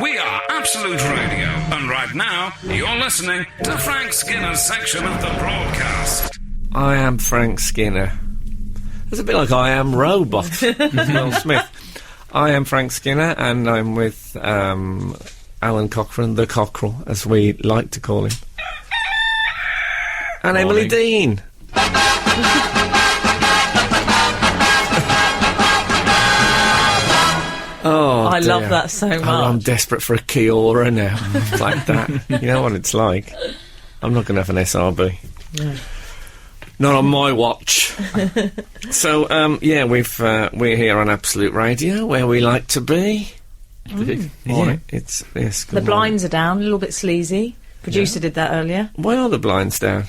We are Absolute Radio, and right now, you're listening to Frank Skinner's section of the broadcast. I am Frank Skinner. It's a bit like I Am Robot, Will Smith. I am Frank Skinner, and I'm with Alan Cochrane, the Cockerel, as we like to call him. And Emily Dean. Oh, I love that so much. Oh, I'm desperate for a Kia-Ora now. Like that. You know what it's like. I'm not going to have an SRB. No. Not on my watch. So, we're here on Absolute Radio, where we like to be. Yeah, it's the blinds are down, a little bit sleazy. Producer did that earlier. Why are the blinds down?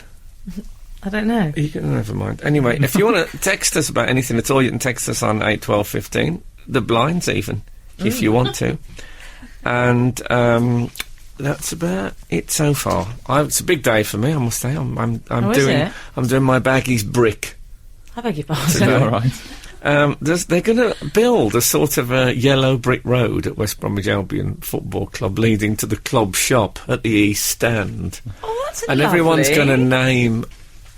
I don't know. Never mind. Anyway, if you want to text us about anything at all, you can text us on 8 12 15. The blinds, even, if you want to. And that's about it so far. It's a big day for me, I must say. I'm doing my baggies brick. I beg your pardon. All right. They're going to build a sort of a yellow brick road at West Bromwich Albion Football Club, leading to the club shop at the East Stand. Oh, that's and lovely. Everyone's going to name.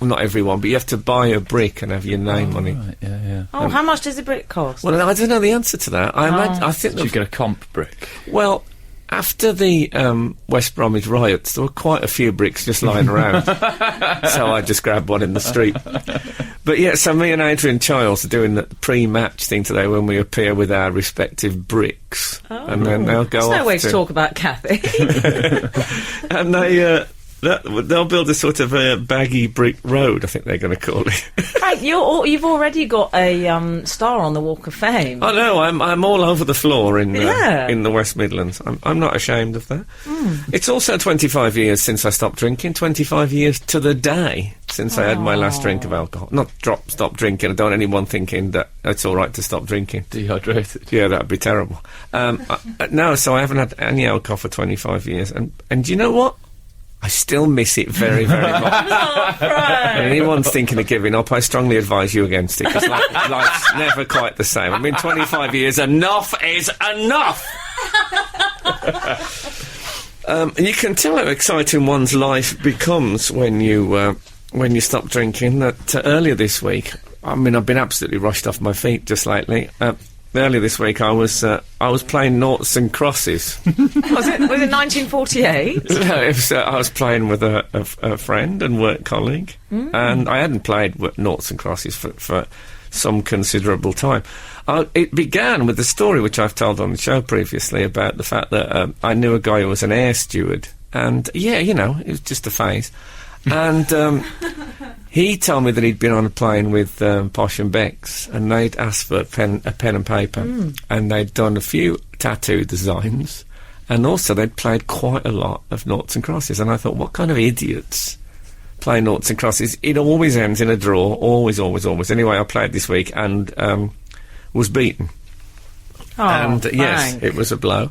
Well, not everyone, but you have to buy a brick and have your name on it. Right, yeah. Oh, how much does the brick cost? Well, I don't know the answer to that. I think you get a comp brick. Well, after the West Bromwich riots, there were quite a few bricks just lying around, so I just grabbed one in the street. But yeah, so me and Adrian Childs are doing the pre-match thing today when we appear with our respective bricks, and then they'll go. There's no way to talk about Kathy. And they'll build a sort of a baggy brick road, I think they're going to call it. Frank, you've already got a star on the Walk of Fame. I know, I'm all over the floor in the West Midlands. I'm not ashamed of that. It's also 25 years since I stopped drinking, 25 years to the day since I had my last drink of alcohol. Not stop drinking, I don't want anyone thinking that it's all right to stop drinking. Dehydrated. Yeah, that'd be terrible. No, so I haven't had any alcohol for 25 years. And do you know what? I still miss it very, very much. And anyone's thinking of giving up, I strongly advise you against it, because life's never quite the same. I mean, 25 years, enough is enough! And you can tell how exciting one's life becomes when you stop drinking. That earlier this week, I mean, I've been absolutely rushed off my feet just lately. Earlier this week, I was playing noughts and crosses. Was it 1948? No, I was playing with a friend and work colleague, and I hadn't played noughts and crosses for some considerable time. It began with the story which I've told on the show previously about the fact that I knew a guy who was an air steward, and it was just a phase. And he told me that he'd been on a plane with Posh and Bex, and they'd asked for a pen and paper, and they'd done a few tattoo designs, and also they'd played quite a lot of noughts and crosses. And I thought, what kind of idiots play noughts and crosses? It always ends in a draw, always. Anyway, I played this week and was beaten. Oh, and yes, it was a blow.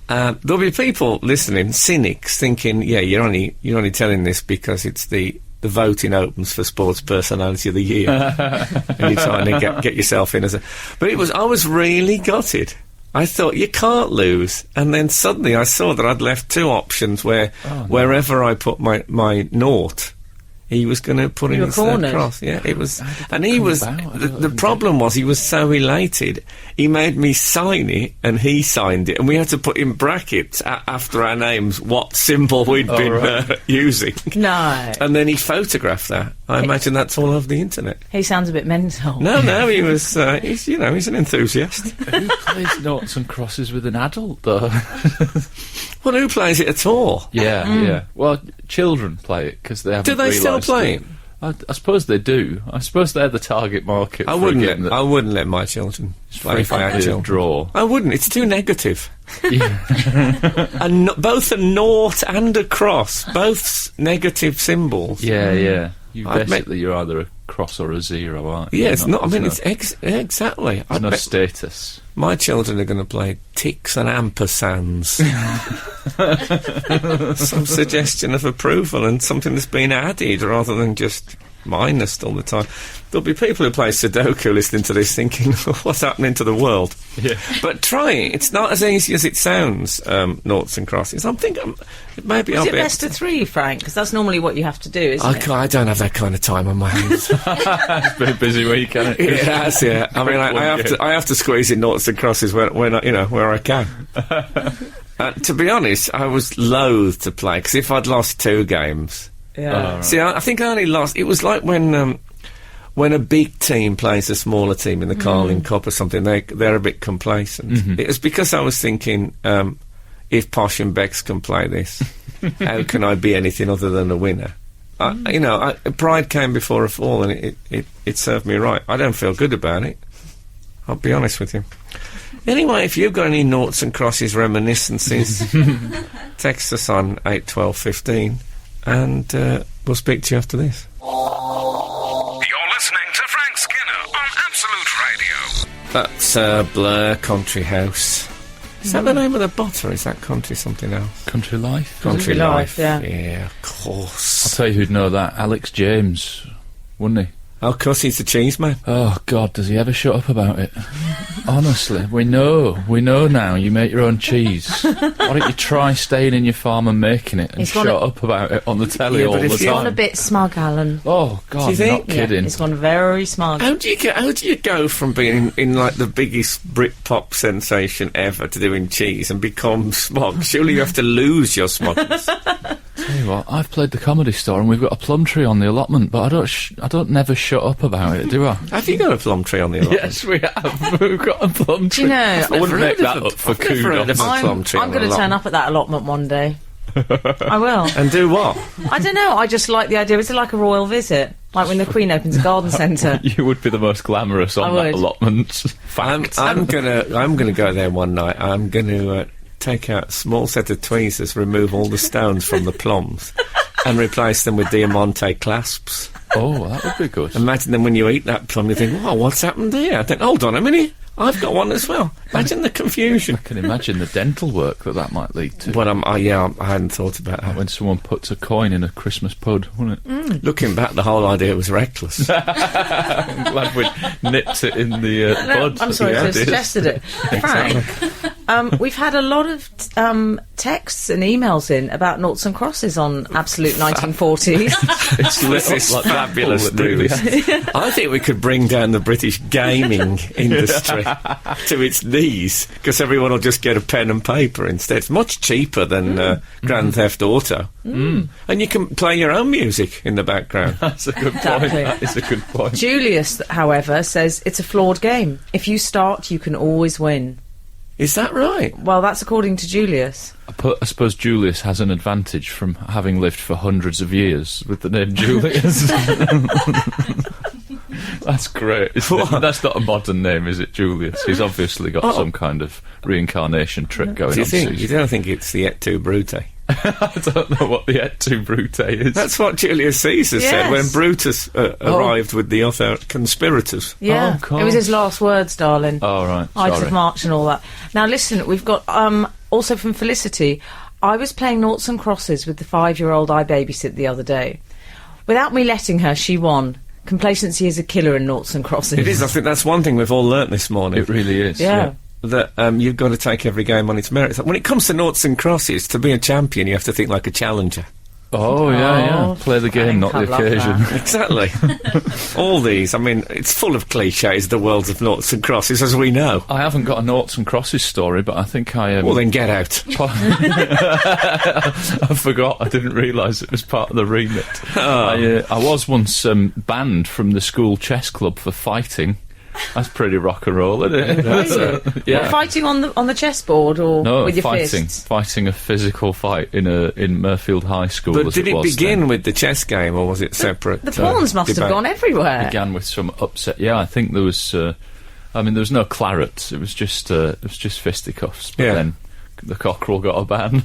There'll be people listening, cynics, thinking, you're only telling this because it's the voting opens for Sports Personality of the Year, and you're trying to get yourself in as a. But I was really gutted. I thought, you can't lose, and then suddenly I saw that I'd left two options where wherever I put my nought, he was going to put in his cross. Yeah, it was, and he was. The problem was he was so elated. He made me sign it, and he signed it, and we had to put in brackets after our names what symbol we'd been using. No, and then he photographed that. I imagine that's all over the internet. He sounds a bit mental. No, he was. He's an enthusiast. Who plays noughts and crosses with an adult, though? Well, who plays it at all? Yeah. Well, children play it because they haven't. Do they still play it? I suppose they do. I suppose they're the target market. I wouldn't let my children play if I had children. Draw. I wouldn't. It's too negative. Yeah. And both a nought and a cross, both negative symbols. Yeah. Basically, you're either a cross or a zero, aren't you? Yeah, it's not. I mean, it's exactly. There's no status. My children are going to play ticks and ampersands. Some suggestion of approval and something that's been added rather than just minus all the time. There'll be people who play Sudoku listening to this thinking, what's happening to the world? Yeah. But try it. It's not as easy as it sounds, noughts and crosses. I'm thinking maybe I'll Is it be... best of 3, Frank? Because that's normally what you have to do, isn't it? I don't have that kind of time on my hands. It's been a busy week, hasn't it? It has, yeah. I mean, I have to squeeze in noughts and crosses when I, where I can. To be honest, I was loath to play, because if I'd lost 2 games... Yeah. See, I think I only lost... It was like when a big team plays a smaller team in the Carling Cup or something, they're a bit complacent. Mm-hmm. It was because I was thinking, if Posh and Bex can play this, how can I be anything other than a winner? Pride came before a fall, and it served me right. I don't feel good about it. I'll be honest with you. Anyway, if you've got any noughts and crosses reminiscences, text us on 81215, and we'll speak to you after this. You're listening to Frank Skinner on Absolute Radio. That's Blur Country House. Is that the name of the bot, or is that country something else? Country Life. Country Life, yeah. Yeah, of course. I'll tell you who'd know that. Alex James, wouldn't he? Oh, of course, he's the cheese man. Oh, God, does he ever shut up about it? Honestly, we know now you make your own cheese. Why don't you try staying in your farm and making it, and He's shut up about it on the telly all the He's gone a time? bit smug, Alan. Oh, God, Do you think? not kidding. He's gone very smug. How do you go from being in like the biggest Britpop sensation ever to doing cheese and become smug? Surely you have to lose your smugness. Tell you what, I've played the Comedy Store and we've got a plum tree on the allotment, but I don't never shut up about it, do I? Have you got a plum tree on the allotment? Yes, we have. We've got a plum tree. Do you know, I wouldn't make that up for I've never heard of kudos. a plum tree I'm on going the to turn allotment. up at that allotment one day. I will. And do what? I don't know, I just like the idea. It's like a royal visit. Like when the Queen opens a garden centre. You would be the most glamorous on I that would. allotment. I'm gonna go there one night. I'm gonna take out a small set of tweezers, remove all the stones from the plums, and replace them with Diamante clasps. Oh, that would be good. Imagine then when you eat that plum, you think, "Wow, what's happened here?" I think, "Hold on a minute, I've got one as well." Imagine the confusion. I can imagine the dental work that might lead to. But I hadn't thought about that. When someone puts a coin in a Christmas pud, wouldn't it? Looking back, the whole idea was reckless. I'm glad we nipped it in the bud. I'm sorry to have Yeah, suggested it. Frank, we've had a lot of texts and emails in about noughts and crosses on Absolute 1940s. It's This is like that fabulous bull that really news. I think we could bring down the British gaming industry to its knees, because everyone will just get a pen and paper instead. It's much cheaper than Grand Theft Auto. And you can play your own music in the background. That's a good Exactly. point. That is a good point. Julius, however, says it's a flawed game. If you start, you can always win. Is that right? Well, that's according to Julius. I suppose Julius has an advantage from having lived for hundreds of years with the name Julius. That's great. That's not a modern name, is it, Julius? He's obviously got some kind of reincarnation trick going Do you on. think? You don't think it's the et tu brute? I don't know what the et tu brute is. That's what Julius Caesar said when Yes. Brutus arrived with the other conspirators. Yeah, of course. it was his last words, darling. Oh, right. Ides Sorry. of March and all that. Now, listen, we've got, also from Felicity, I was playing noughts and crosses with the 5-year-old I babysit the other day. Without me letting her, she won. Complacency is a killer in noughts and crosses. It is. I think that's one thing we've all learnt this morning. It really is. Yeah. That you've got to take every game on its merits. When it comes to noughts and crosses, to be a champion, you have to think like a challenger. Oh, yeah. Oh, Play the game, not Frank, the I love occasion. that. Exactly. All these, I mean, it's full of cliches, the world of noughts and crosses, as we know. I haven't got a noughts and crosses story, but I think I... Well, then get out. I forgot. I didn't realise it was part of the remit. I was once banned from the school chess club for fighting. That's pretty rock and roll, isn't it? Yeah. Fighting on the chessboard or No, with your fighting. fists? Fighting a physical fight in Mirfield High School. But as did it was begin then. with the chess game, or was it separate? The pawns must have debate? gone everywhere. Began with some upset. Yeah, I think there was. There was no claret. It was just fisticuffs. But Yeah. then the cockerel got a ban.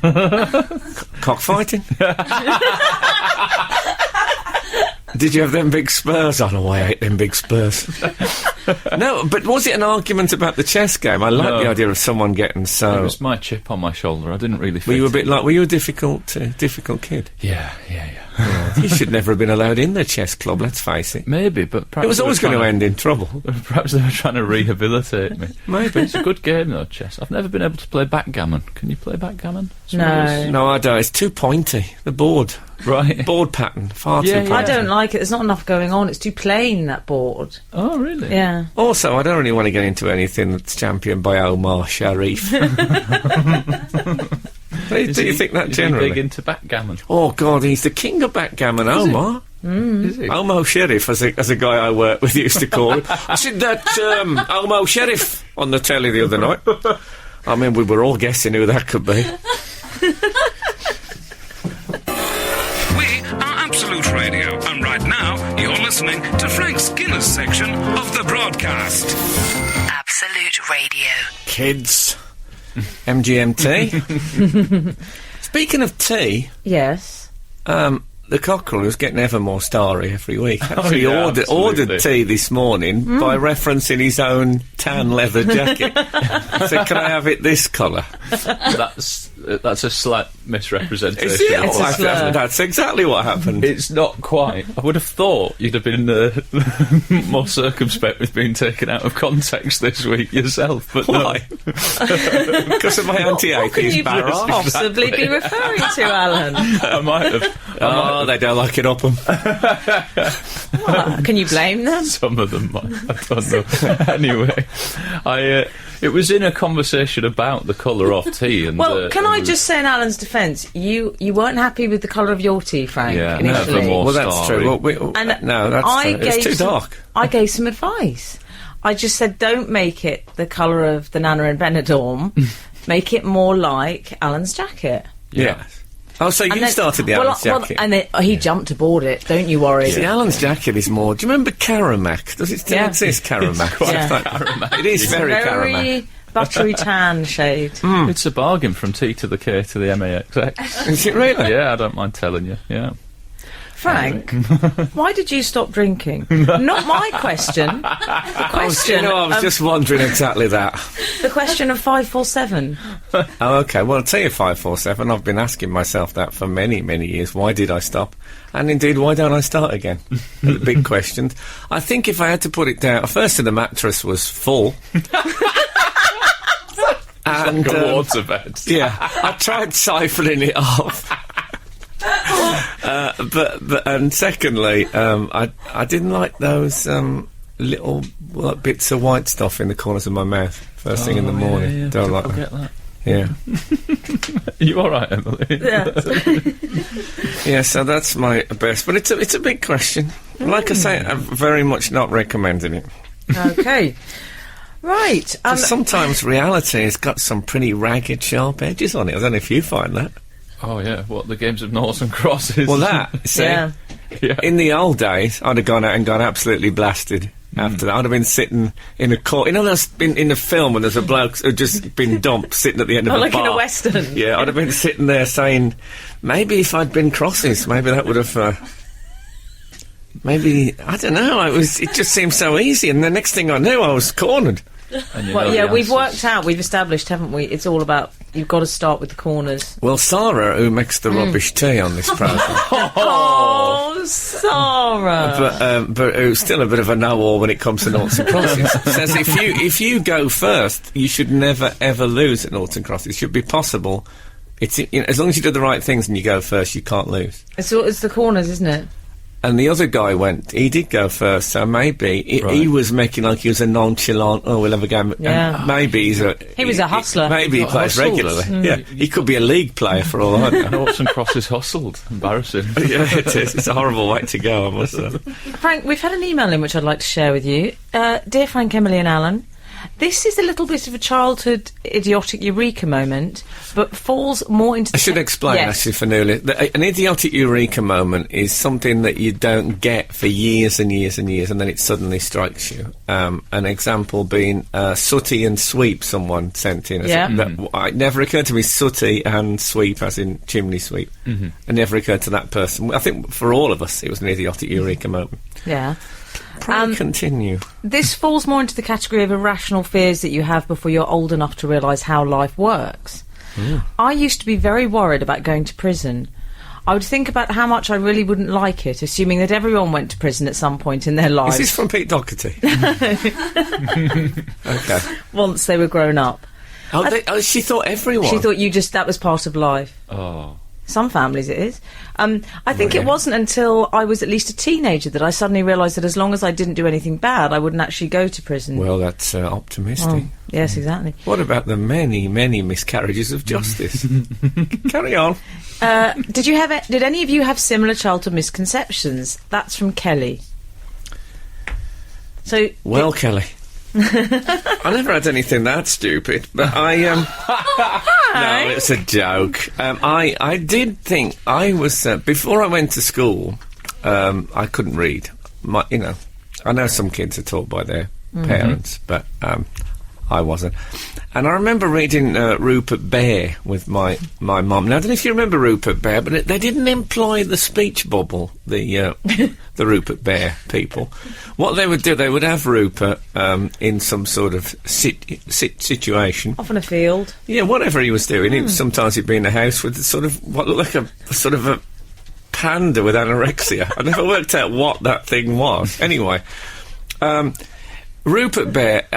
Cockfighting? Did you have them big spurs on? Oh, I hate them big spurs. No, but was it an argument about the chess game? I like No. the idea of someone getting It so... was my chip on my shoulder. I didn't really fit. Were you a bit like... Were you a difficult kid? Yeah. You should never have been allowed in the chess club, let's face it. Maybe, but perhaps It was they were always going to trying end in trouble. Perhaps they were trying to rehabilitate me. Maybe. It's a good game, though, chess. I've never been able to play backgammon. Can you play backgammon? No. No, I don't. It's too pointy. The board. Right. Board pattern. Far Yeah, too yeah. pointy. I don't like it. There's not enough going on. It's too plain, that board. Oh, really? Yeah. Also, I don't really want to get into anything that's championed by Omar Sharif. Do you think that is generally? he big into backgammon? Oh, God, he's the king of backgammon, Omar. Is he? Almo Sheriff, as a guy I work with used to call him. I said that Almo Sheriff on the telly the other night. I mean, we were all guessing who that could be. We are Absolute Radio, and right now you're listening to Frank Skinner's section of the broadcast. Absolute Radio. Kids. MGMT. Speaking of tea, Yes. the cockerel is getting ever more starry every week. Actually, yeah, ordered absolutely. tea this morning by referencing his own tan leather jacket. Said, "Can I have it this colour?" That's a slight misrepresentation. Is it? It's a Oh, slur. that's exactly what happened. It's not quite. I would have thought you'd have been more circumspect with being taken out of context this week yourself, but Why? Because of my What can anti-atheist you barrage. possibly be referring to, Alan? I might have. Oh, they don't like it up 'em. What? Can you blame them? Some of them might. I don't know. Anyway, it was in a conversation about the colour of tea. And, Well, can I and just say in Alan's defence, you weren't happy with the colour of your tea, Frank, Yeah, initially. never more. Well, that's Starry. true. And No, that's I true. It's gave too some- dark. I gave some advice. I just said, don't make it the colour of the Nana and Benidorm. Make it more like Alan's jacket. Yeah. Oh, so you And then- started the well, Alan's jacket. and then he jumped aboard it. Don't you worry. See, Alan's jacket is more... Do you remember Caramac? Does it still Yeah. exist, Caramac? quite Yeah. It is very Caramac. Very buttery tan shade. It's a bargain from T to the K to the MAXX. Is it really? Yeah, I don't mind telling you. Yeah. Frank, why did you stop drinking? Not my question. The question. I was of, just wondering exactly that. the question of 547. Oh, okay. Well, I'll tell you 547. I've been asking myself that for many, many years. Why did I stop? And indeed, why don't I start again? The big questions. I think if I had to put it down, first the mattress was full. And Like a water bed. yeah, I tried siphoning it off. And secondly, I didn't like those little bits of white stuff in the corners of my mouth first thing in the morning. Yeah. Don't like that. Get that. Yeah, Are you all right, Emily? Yeah. yeah. So that's my best, but it's a big question. Like I say, I'm very much not recommending it. Okay. Right. 'Cause sometimes reality has got some pretty ragged, sharp edges on it. I don't know if you find that. Oh, yeah. What, the games of Noughts and Crosses? Well, that see, yeah. Yeah. in the old days, I'd have gone out and got absolutely blasted. After that, I'd have been sitting in a court. You know, there's been in a film when there's a bloke who'd just been dumped sitting at the end of Oh, a like bar. in a western. Yeah, I'd have been sitting there saying, maybe if I'd been Crosses, maybe that would have. Maybe I don't know. It just seemed so easy, and the next thing I knew, I was cornered. And you Well, know yeah, the we've answers. worked out, we've established, haven't we? It's all about, you've got to start with the corners. Well, Sarah, who makes the rubbish tea on this programme, Oh, Sarah. but who's still a bit of a know-all when it comes to Noughts and Crosses, says if you go first, you should never ever lose at Noughts and Crosses. It should be possible. As long as you do the right things and you go first, you can't lose. It's the corners, isn't it? And the other guy he did go first, so maybe he Right. was making like he was a nonchalant, we'll have a game. Yeah. And maybe He was a hustler. Maybe he got plays hustled. regularly. Yeah, he could be a league player for all I know. Noughts and Crosses hustled. Embarrassing. Yeah, it is. It's a horrible way to go, I must say. Frank, we've had an email in which I'd like to share with you. Dear Frank, Emily and Alan, this is a little bit of a childhood idiotic eureka moment, but falls more into... I should explain, Yes. actually, for newly. An idiotic eureka moment is something that you don't get for years and years and years, and then it suddenly strikes you. An example being sooty and sweep, someone sent in. Yeah. It never occurred to me sooty and sweep, as in chimney sweep. It never occurred to that person. I think for all of us, it was an idiotic eureka moment. Yeah. Pray continue. This falls more into the category of irrational fears that you have before you're old enough to realise how life works. I used to be very worried about going to prison. I would think about how much I really wouldn't like it, assuming that everyone went to prison at some point in their lives. Is this from Pete Doherty? Okay. Once they were grown up. She thought everyone. She thought that was part of life. Oh. Some families it is. I think it wasn't until I was at least a teenager that I suddenly realised that as long as I didn't do anything bad, I wouldn't actually go to prison. Well, that's optimistic. Yes, exactly. What about the many, many miscarriages of justice? Carry on. Did any of you have similar childhood misconceptions? That's from Kelly. So, Kelly. I never had anything that stupid, but no, it's a joke. I did think I was before I went to school. I couldn't read. I know some kids are taught by their parents, but I wasn't. And I remember reading Rupert Bear with my mum. Now, I don't know if you remember Rupert Bear, but they didn't employ the speech bubble, the Rupert Bear people. What they would do, they would have Rupert in some sort of situation. Off in a field. Yeah, whatever he was doing. Sometimes he'd be in a house with sort of what looked like a panda with anorexia. I never worked out what that thing was. Anyway, Rupert Bear...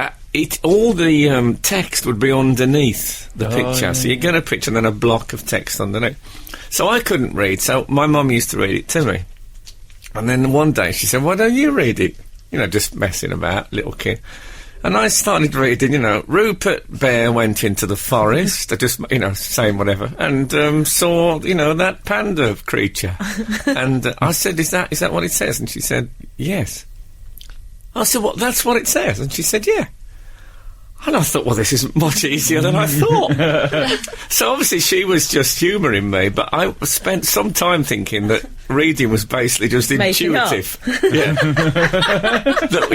all the text would be underneath the picture. Yeah. So you get a picture and then a block of text underneath. So I couldn't read, so my mum used to read it to me. And then one day she said, "Why don't you read it?" Just messing about, little kid. And I started reading, Rupert Bear went into the forest, just, saying whatever, and saw, that panda creature. And I said, is that what it says? And she said, yes. I said, well, that's what it says? And she said, yeah. And I thought, well, this is much easier than I thought. So obviously she was just humouring me, but I spent some time thinking that reading was basically just intuitive. Yeah. That,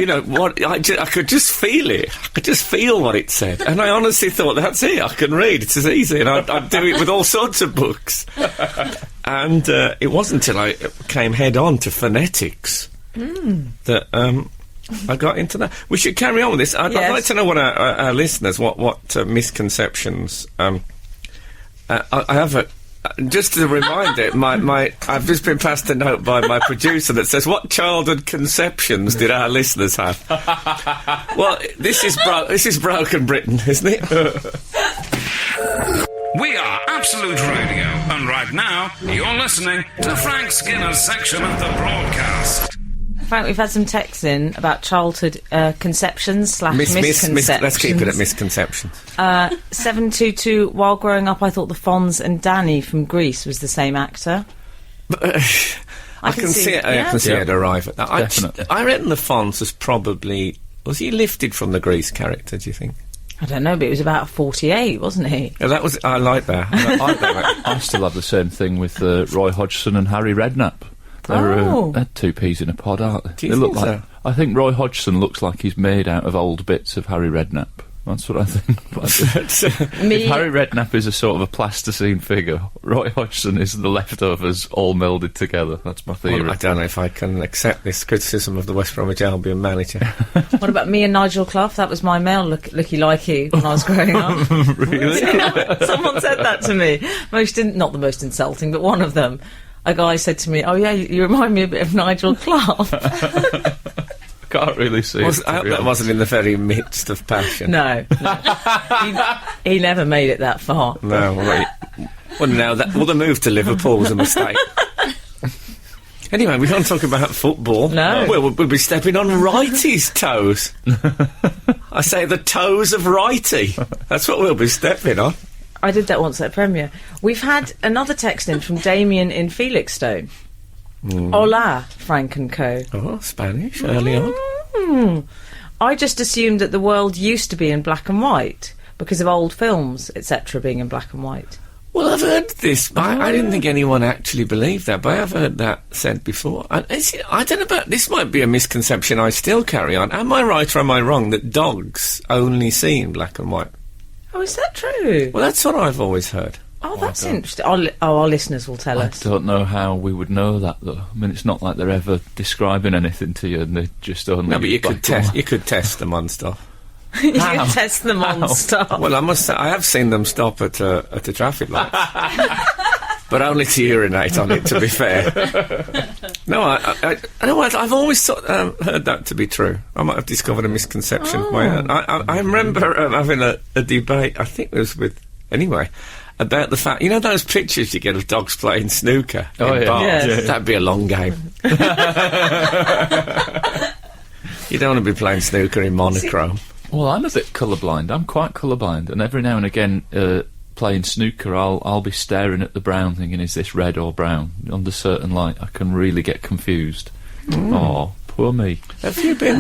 I could just feel it. I could just feel what it said. And I honestly thought, that's it, I can read, it's as easy. And I'd do it with all sorts of books. And it wasn't until I came head-on to phonetics that... I got into that. We should carry on with this. I'd like to know what our listeners, what misconceptions. I have just to remind it. I've just been passed a note by my producer that says, "What childhood conceptions did our listeners have?" Well, this is Broken Britain, isn't it? We are Absolute Radio, and right now you're listening to Frank Skinner's section of the broadcast. Frank, we've had some texts in about childhood conceptions / misconceptions. Let's keep it at misconceptions. 722, while growing up, I thought the Fonz and Danny from Grease was the same actor. I can see it arrive at that. I reckon the Fonz was probably... Was he lifted from the Grease character, do you think? I don't know, but he was about 48, wasn't he? Yeah, I like that. I still have the same thing with Roy Hodgson and Harry Redknapp. They're two peas in a pod, aren't they? Do you think so? I think Roy Hodgson looks like he's made out of old bits of Harry Redknapp. That's what I think. If Harry Redknapp is a sort of a plasticine figure, Roy Hodgson is the leftovers all melded together. That's my theory. Well, I don't know if I can accept this criticism of the West Bromwich Albion manager. What about me and Nigel Clough? That was my male looky-likey when I was growing up. Really? Someone said that to me. Not the most insulting, but one of them. A guy said to me, "Oh yeah, you remind me a bit of Nigel Clough." Can't really see it. I hope that wasn't in the very midst of passion. No. He never made it that far. No. The move to Liverpool was a mistake. Anyway, we can't talk about football. No. We'll be stepping on Wrighty's toes. I say the toes of Wrighty. That's what we'll be stepping on. I did that once at a premiere. We've had another text in from Damien in Felixstowe. Hola, Frank and Co. Oh, Spanish, early on. I just assumed that the world used to be in black and white because of old films, etc., being in black and white. Well, I've heard this. I didn't think anyone actually believed that, but I have heard that said before. I don't know about... This might be a misconception I still carry on. Am I right or am I wrong that dogs only see in black and white? Oh, is that true? Well, that's what I've always heard. Oh, that's interesting. Our listeners will tell us. I don't know how we would know that, though. I mean, it's not like they're ever describing anything to you, and they just only... No, but you could test them on stuff. You can test them on stuff. Well, I must say, I have seen them stop at a traffic light. But only to urinate on it, to be fair. No, I've always heard that to be true. I might have discovered a misconception of my own. I remember having a debate, I think it was with... Anyway, about the fact... You know those pictures you get of dogs playing snooker in bars? Yes. That'd be a long game. You don't want to be playing snooker in monochrome. Well, I'm a bit colourblind. I'm quite colourblind, and every now and again, playing snooker, I'll be staring at the brown, thinking, "Is this red or brown?" Under certain light, I can really get confused. Oh, poor me. Have you been?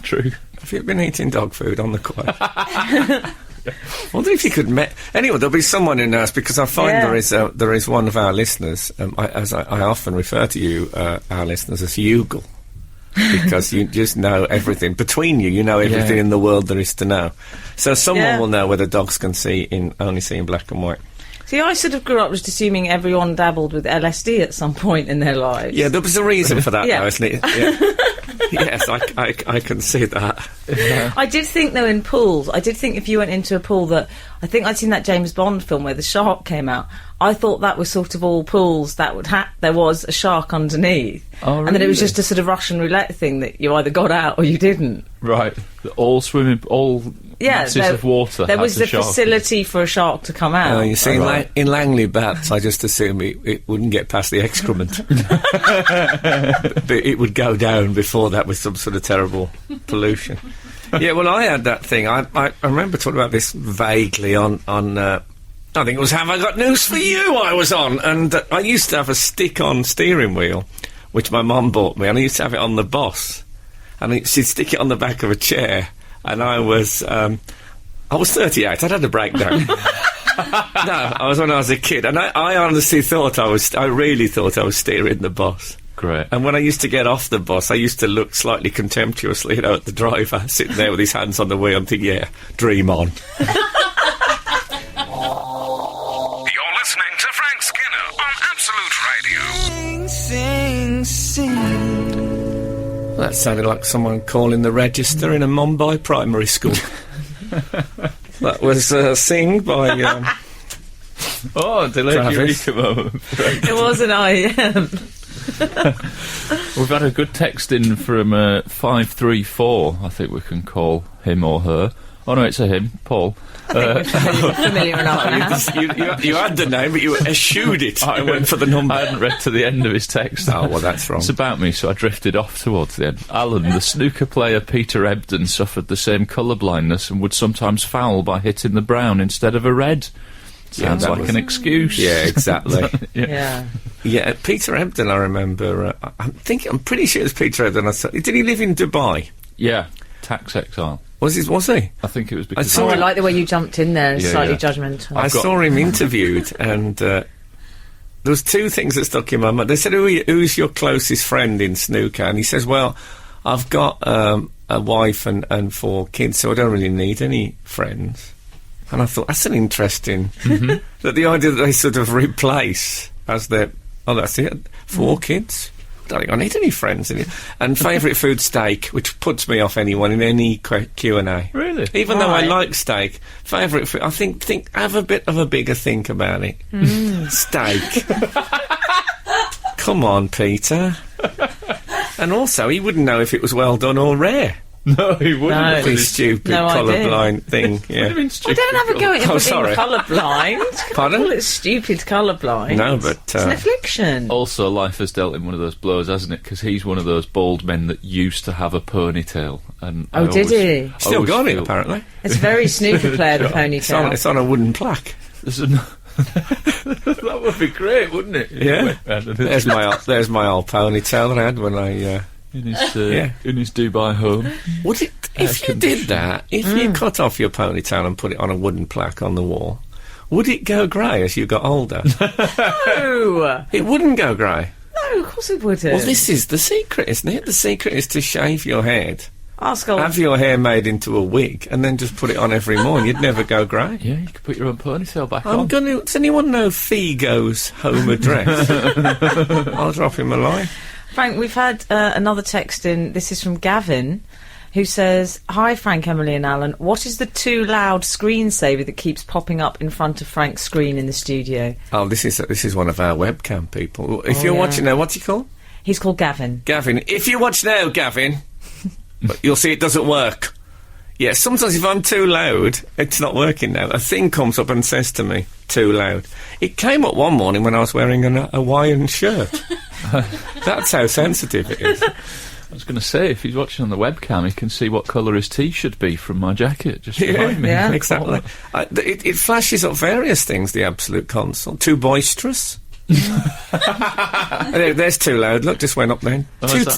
True. Have you been eating dog food on the quiet? I wonder if you could... Anyway, there'll be someone who knows, because I find there is one of our listeners, I often refer to you, our listeners, as Ugle, because you just know everything. Between you know everything in the world there is to know. So someone will know whether dogs can only see in black and white. See, I sort of grew up just assuming everyone dabbled with LSD at some point in their lives. Yeah, there was a reason for that, though, isn't it? Yeah. Yes, I can see that. Yeah. I did think, though, in pools, if you went into a pool that... I think I'd seen that James Bond film where the shark came out. I thought that was sort of all pools that would there was a shark underneath. Oh, really? And then it was just a sort of Russian roulette thing that you either got out or you didn't. Right. All masses of water. There was the facility for a shark to come out. You see, in Langley Bats, I just assumed it wouldn't get past the excrement. But it would go down before that with some sort of terrible pollution. Yeah, well, I had that thing. I remember talking about this vaguely on I think it was Have I Got News For You I was on, and I used to have a stick-on steering wheel, which my mum bought me, and I used to have it on the boss, and she'd stick it on the back of a chair, and I was 38, I'd had a breakdown. No, I was when I was a kid, and I honestly thought I really thought I was steering the boss. Great. And when I used to get off the bus, I used to look slightly contemptuously, at the driver, sitting there with his hands on the wheel and think, yeah, dream on. You're listening to Frank Skinner on Absolute Radio. Sing. That sounded like someone calling the register in a Mumbai primary school. That was Sing by... Oh, delayed Eureka moment. It wasn't I. We've had a good text in from 534, I think we can call him or her. Oh no, it's a him, Paul. I think we're familiar enough now. You had the name, but you eschewed it. I went for the number. I hadn't read to the end of his text. Oh, well, that's wrong. It's about me, so I drifted off towards the end. Alun, the snooker player Peter Ebdon, suffered the same colour blindness and would sometimes foul by hitting the brown instead of a red. Sounds like an excuse. Yeah, exactly. Yeah. Yeah, Peter Ebdon, I remember. I'm pretty sure it was Peter Ebdon. Did he live in Dubai? Yeah, tax exile. Was he? I think it was because... I like the way you jumped in there, slightly judgmental. I saw him interviewed, and there was two things that stuck in my mind. They said, who's your closest friend in snooker? And he says, well, I've got a wife and 4 kids, so I don't really need any friends. And I thought, that's an interesting... that the idea that they sort of replace as their... Oh, that's it, 4 kids? I don't think I need any friends in it. And favourite food, steak, which puts me off anyone in any Q&A. Really? Even though I like steak, favourite food, I think have a bit of a bigger think about it. Steak. Come on, Peter. And also, he wouldn't know if it was well done or rare. No, he wouldn't. No. This stupid colourblind thing. Yeah. Well, don't have a go at him for being colourblind. Pardon? Call it stupid colourblind. No, but... it's an affliction. Also, life has dealt him one of those blows, hasn't it? Because he's one of those bald men that used to have a ponytail. And did he? Still got it, apparently. It's very snooker player, the ponytail. It's on a wooden plaque. That would be great, wouldn't it? Yeah. There's my old ponytail that I had when I... in his Dubai home. Would it, if you did that, if you cut off your ponytail and put it on a wooden plaque on the wall, would it go grey as you got older? No! It wouldn't go grey. No, of course it wouldn't. Well, this is the secret, isn't it? The secret is to shave your head Ask old... Have your hair made into a wig and then just put it on every morning. You'd never go grey. Yeah, you could put your own ponytail back on. Does anyone know Figo's home address? I'll drop him a line. Frank, we've had another text in. This is from Gavin, who says, "Hi, Frank, Emily and Alan. What is the too loud screensaver that keeps popping up in front of Frank's screen in the studio?" Oh, this is one of our webcam people. If you're watching now, what's he called? He's called Gavin. Gavin. If you watch now, Gavin, but you'll see it doesn't work. Yeah, sometimes if I'm too loud, it's not working now. A thing comes up and says to me, too loud. It came up one morning when I was wearing a Hawaiian shirt. That's how sensitive it is. I was going to say, if he's watching on the webcam, he can see what colour his tea should be from my jacket. Just remind me. Yeah, exactly. It flashes up various things, the Absolute console. Too boisterous. There's too loud. Look, just went up then.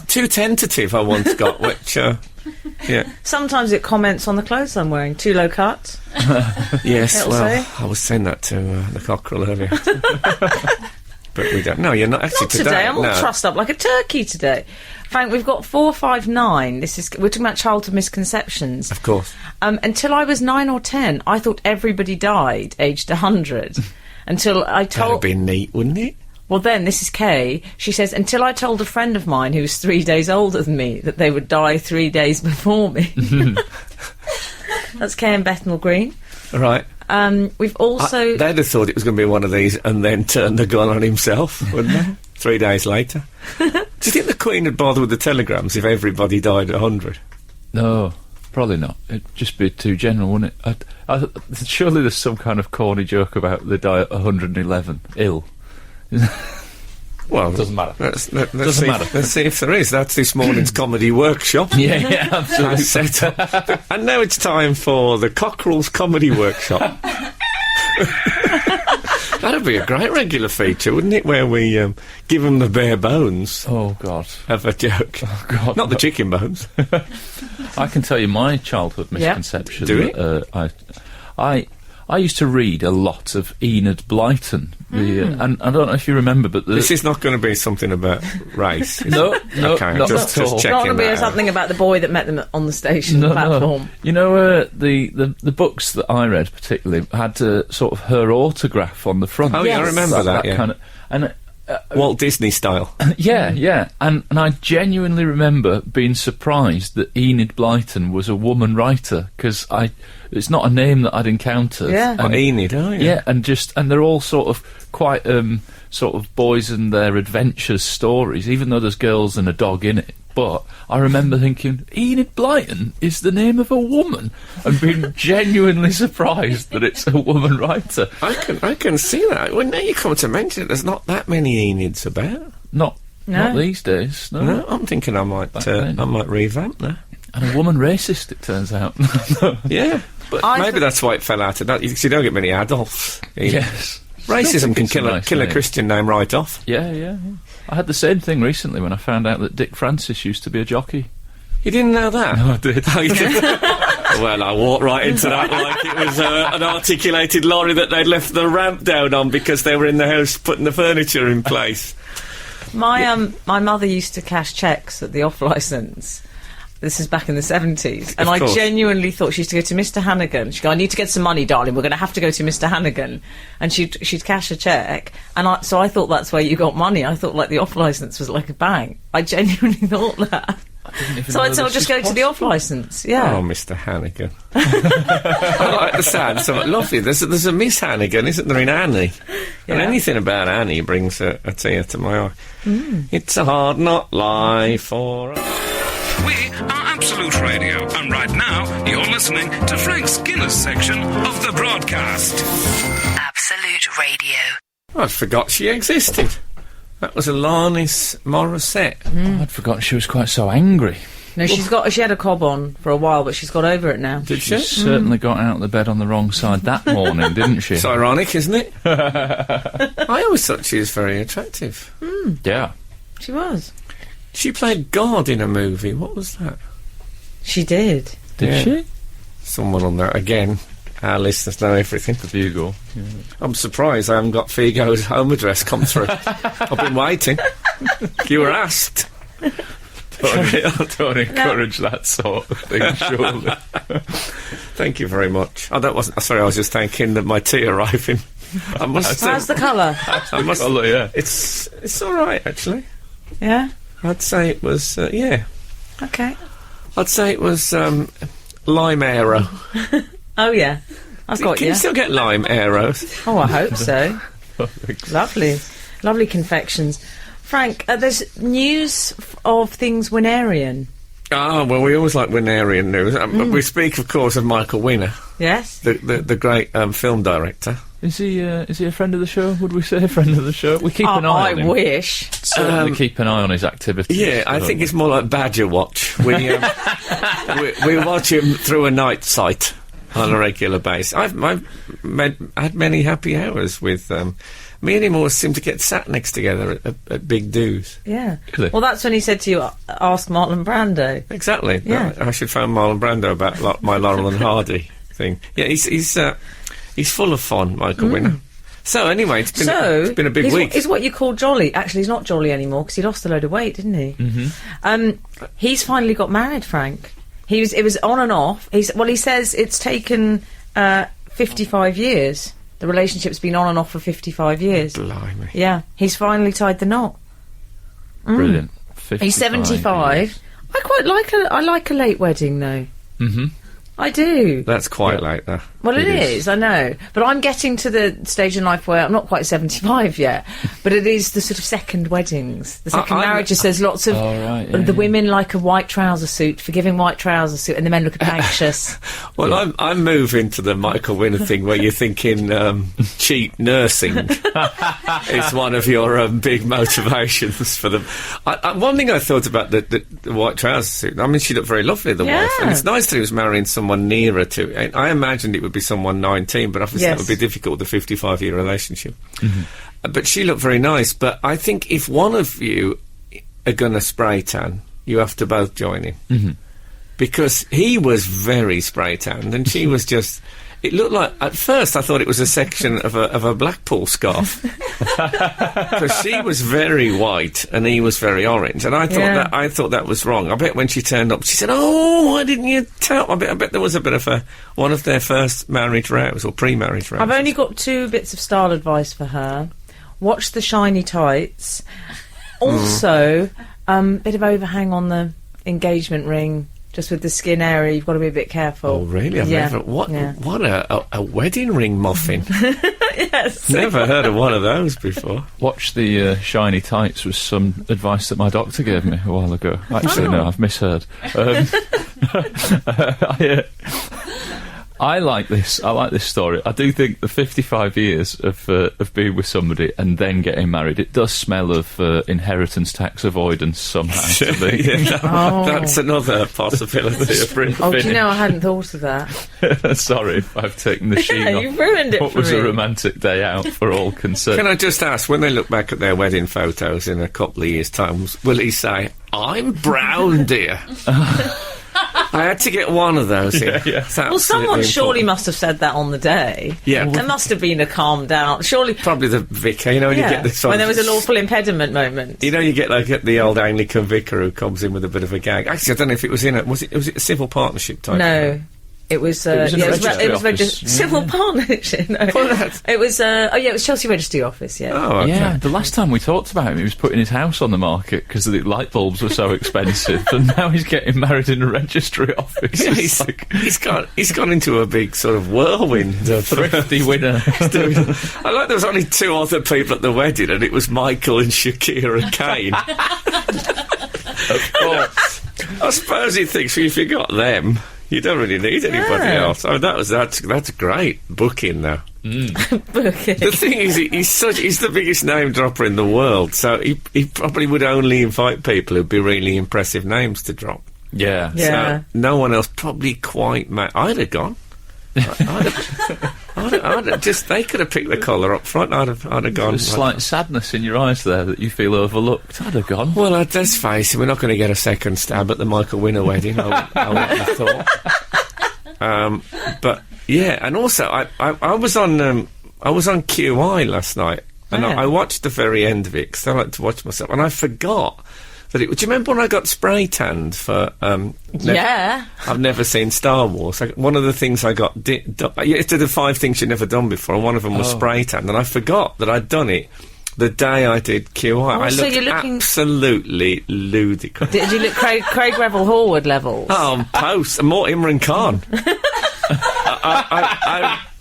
Too tentative, I once got, which... yeah. Sometimes it comments on the clothes I'm wearing. Too low cut. Yes, It'll well, say. I was saying that to the cockerel earlier. But we don't. No, you're not actually Not today. I'm all trussed up like a turkey today. Frank, we've got 459. We're talking about childhood misconceptions. Of course. Until I was 9 or 10, I thought everybody died aged 100. Until I told... That'd be neat, wouldn't it? Well, then, this is Kay. She says, until I told a friend of mine who was 3 days older than me that they would die 3 days before me. That's Kay and Bethnal Green. Right. We've also... They'd have thought it was going to be one of these and then turned the gun on himself, wouldn't they? 3 days later. Do you think the Queen would bother with the telegrams if everybody died at 100? No, probably not. It'd just be too general, wouldn't it? Surely there's some kind of corny joke about they die at 111, ill. Well, doesn't matter. Let's see if there is. That's this morning's comedy workshop. Yeah, absolutely. Set up. And now it's time for the Cockerel's Comedy Workshop. That'd be a great regular feature, wouldn't it? Where we give them the bare bones. Oh, God. Of a joke. Oh, God. Not the chicken bones. I can tell you my childhood misconception. Do it? I used to read a lot of Enid Blyton. And I don't know if you remember, but... This is not going to be something about race. No, okay, not just at all. checking. Not going to be that something about the boy that met them on the station platform. No. You know, the books that I read particularly had sort of her autograph on the front. Oh, yeah, I remember that, yeah. Kind of, and Walt Disney style. Yeah. And I genuinely remember being surprised that Enid Blyton was a woman writer, because it's not a name that I'd encountered. Yeah. And Enid, oh yeah. Yeah, and they're all sort of quite sort of boys and their adventures stories, even though there's girls and a dog in it. But I remember thinking, Enid Blyton is the name of a woman, and being genuinely surprised that it's a woman writer. I can see that. Well, now you come to mention it, there's not that many Enids about. Not these days. No, I'm thinking I might revamp that. And a woman racist, it turns out. Yeah, but maybe that's why it fell out of that. You don't get many Adolfs. Yes. Racism can kill a Christian name right off. Yeah. I had the same thing recently when I found out that Dick Francis used to be a jockey. You didn't know that? No, I did. Oh, you did? Well, I walked right into that like it was an articulated lorry that they'd left the ramp down on because they were in the house putting the furniture in place. My mother used to cash cheques at the off-licence. This is back in the 70s. And I genuinely thought she used to go to Mr. Hannigan. She'd go, I need to get some money, darling. We're going to have to go to Mr. Hannigan. And she'd cash a cheque. And so I thought that's where you got money. I thought, like, the off-licence was like a bank. I genuinely thought that. So I'd say, I'll just go to the off-licence. Yeah. Oh, Mr. Hannigan. I like the sound. So lovely. There's a Miss Hannigan, isn't there, in Annie? Yeah. And anything about Annie brings a tear to my eye. It's a hard not life for us. We are Absolute Radio, and right now you're listening to Frank Skinner's section of the broadcast. Absolute Radio. I forgot she existed. That was Alanis Morissette. I'd forgotten she was quite so angry. No, she had a cob on for a while, but she's got over it now. Did she? She certainly got out of the bed on the wrong side that morning, didn't she? It's ironic, isn't it? I always thought she was very attractive. Yeah. She was. She played God in a movie. What was that? She did. Did she? Someone on there. Again, our listeners know everything. The Bugle. Yeah. I'm surprised I haven't got Figo's home address come through. I've been waiting. You were asked. Don't encourage that sort of thing, surely. Thank you very much. Oh, that wasn't... Sorry, I was just thanking my tea arriving. I must say... How's the colour? Colour, yeah. It's all right, actually. Yeah? I'd say it was... yeah. Okay. I'd say it was lime aero. Oh, yeah. I've got Can you. you still get lime aeros? Oh, I hope so. Lovely. Lovely confections. Frank, there's news of things Wienerian. Ah, well, we always like Wienerian news. We speak, of course, of Michael Winner, Yes? the great film director. Is he a friend of the show? Would we say a friend of the show? We keep an eye on him. I wish. Certainly keep an eye on his activities. Yeah, I think it's more like Badger Watch. We watch him through a night sight on a regular basis. I've had many happy hours with... me and him always seem to get sat next together at big do's. Yeah. Really? Well, that's when he said to you, ask Marlon Brando. Exactly. Yeah. I should phone Marlon Brando about my Laurel and Hardy thing. Yeah, he's full of fun, Michael Winner. So anyway, it's been a big week. He's what you call jolly. Actually, he's not jolly anymore because he lost a load of weight, didn't he? Mm-hmm. He's finally got married, Frank. It was on and off. He says it's taken 55 years. The relationship's been on and off for 55 years. Blimey. Yeah, he's finally tied the knot. Brilliant. He's 75. Years. I like a late wedding, though. Mm-hmm. I do. That's quite late, though. Well, it is, I know. But I'm getting to the stage in life where I'm not quite 75 yet, but it is the sort of second weddings. The second marriages, there's lots of... the women like a white trouser suit, forgiving white trouser suit, and the men look a bit anxious. Well, I'm moving to the Michael Winner thing where you're thinking cheap nursing is one of your big motivations for them. One thing I thought about the white trouser suit, I mean, she looked very lovely, the wife, and it's nice that he was marrying someone nearer to... I imagined it would be someone 19, but obviously that would be difficult with a 55-year relationship. Mm-hmm. But she looked very nice. But I think if one of you are going to spray tan, you have to both join him. Mm-hmm. Because he was very spray tanned, and she was just... It looked like, at first, I thought it was a section of a Blackpool scarf. Because she was very white and he was very orange, and I thought that was wrong. I bet when she turned up, she said, "Oh, why didn't you tell?" I bet there was a bit of one of their first marriage rows or pre-marriage rows. I've only got 2 bits of style advice for her. Watch the shiny tights. Also, bit of overhang on the engagement ring. Just with the skin area, you've got to be a bit careful. Oh, really? I've never... What a wedding ring muffin. Yes. Never heard of one of those before. Watch the shiny tights was some advice that my doctor gave me a while ago. Actually, no, I've misheard. I like this. I like this story. I do think the 55 years of being with somebody and then getting married, it does smell of inheritance tax avoidance somehow to me. That's another possibility of Britain. Oh, do you know, I hadn't thought of that. Sorry if I've taken the sheen off. You've ruined it what for was me. A romantic day out for all concerned. Can I just ask, when they look back at their wedding photos in a couple of years' time, will he say, "I'm brown, dear"? I had to get one of those in. Well, someone surely must have said that on the day. Yeah. There must have been a calm down. Surely. Probably the vicar, you know, when you get this when there was a lawful impediment moment. You know, you get like the old Anglican vicar who comes in with a bit of a gag. Actually, I don't know if it was was it a civil partnership type? No. It was civil partnership. No. It was it was Chelsea Registry Office. Yeah. Oh, okay. Yeah. The last time we talked about him, he was putting his house on the market because the light bulbs were so expensive, and now he's getting married in a registry office. Yeah, he's gone into a big sort of whirlwind. Thrifty winner. I like there was only 2 other people at the wedding, and it was Michael and Shakira Kane. Of course. I suppose he thinks if you got them, you don't really need anybody else. I mean, that's great booking, though. Booking. The thing is, he's the biggest name dropper in the world, so he probably would only invite people who'd be really impressive names to drop. Yeah. So no one else probably quite. I'd have gone. They could have picked the collar up front. I'd have gone. There's a slight sadness in your eyes there that you feel overlooked. I'd have gone. Well, let's face it, we're not going to get a second stab at the Michael Winner wedding. I wouldn't have thought. But yeah, and also I was on QI last night, and I watched the very end of it because I like to watch myself, and I forgot that it... Do you remember when I got spray tanned for... Yeah. I've never seen Star Wars. One of the things I got... you had to do 5 things you'd never done before, and one of them was spray tanned, and I forgot that I'd done it the day I did QI. I so looked you're looking... absolutely ludicrous. Did you look Craig Revel Horwood levels? Oh, post. More Imran Khan.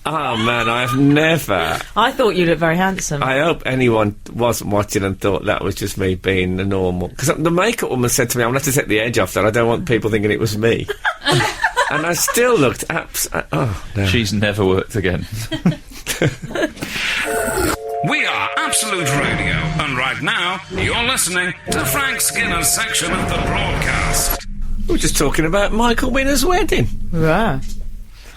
Oh, man, I've never... I thought you looked very handsome. I hope anyone wasn't watching and thought that was just me being a normal... Because the makeup woman said to me, I'm going to have to take the edge off that. I don't want people thinking it was me. And I still looked oh, no. She's never worked again. We are Absolute Radio, and right now, you're listening to Frank Skinner's section of the broadcast. We were just talking about Michael Winner's wedding. Yeah.